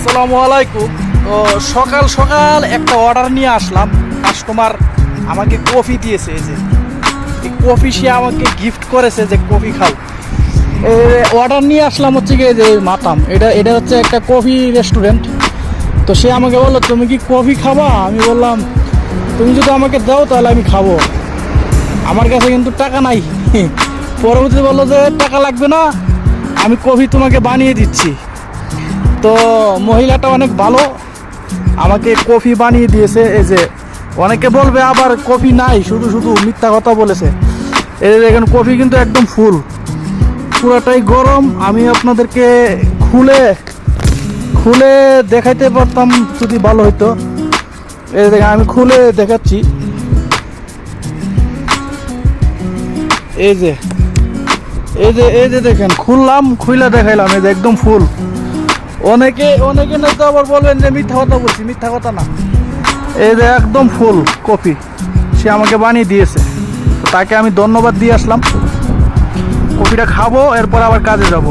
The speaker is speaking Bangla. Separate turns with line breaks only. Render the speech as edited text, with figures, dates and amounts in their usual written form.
আসসালামু আলাইকুম। তো সকাল সকাল একটা অর্ডার নিয়ে আসলাম। কাস্টমার আমাকে কফি দিয়েছে, এই যে এই কফি সে আমাকে গিফট করেছে যে কফি খাও। অর্ডার নিয়ে আসলাম হচ্ছে কি যে মাতাম, এটা এটা হচ্ছে একটা কফি রেস্টুরেন্ট। তো সে আমাকে বললো তুমি কি কফি খাবা? আমি বললাম তুমি যদি আমাকে দাও তাহলে আমি খাবো, আমার কাছে কিন্তু টাকা নাই। পরবর্তীতে বললো যে টাকা লাগবে না, আমি কফি তোমাকে বানিয়ে দিচ্ছি। তো মহিলাটা অনেক ভালো, আমাকে কফি বানিয়ে দিয়েছে। এই যে অনেকে বলবে আবার কফি নাই, শুধু শুধু মিথ্যা কথা বলেছে। এই যে দেখেন কফি কিন্তু একদম ফুল, পুরাটাই গরম। আমি আপনাদেরকে খুলে খুলে দেখাইতে পারতাম যদি ভালো হইতো। এই দেখেন আমি খুলে দেখাচ্ছি। এই যে এই যে এই যে দেখেন খুললাম, খুলে দেখাইলাম। এই যে একদম ফুল। অনেকে অনেকে নয়তো আবার বলবেন যে মিথ্যা কথা বলছি, মিথ্যা কথা না। এই যে একদম ফুল কফি সে আমাকে বানিয়ে দিয়েছে, তাকে আমি ধন্যবাদ দিয়ে আসলাম। কফিটা খাবো, এরপর আবার কাজে যাব।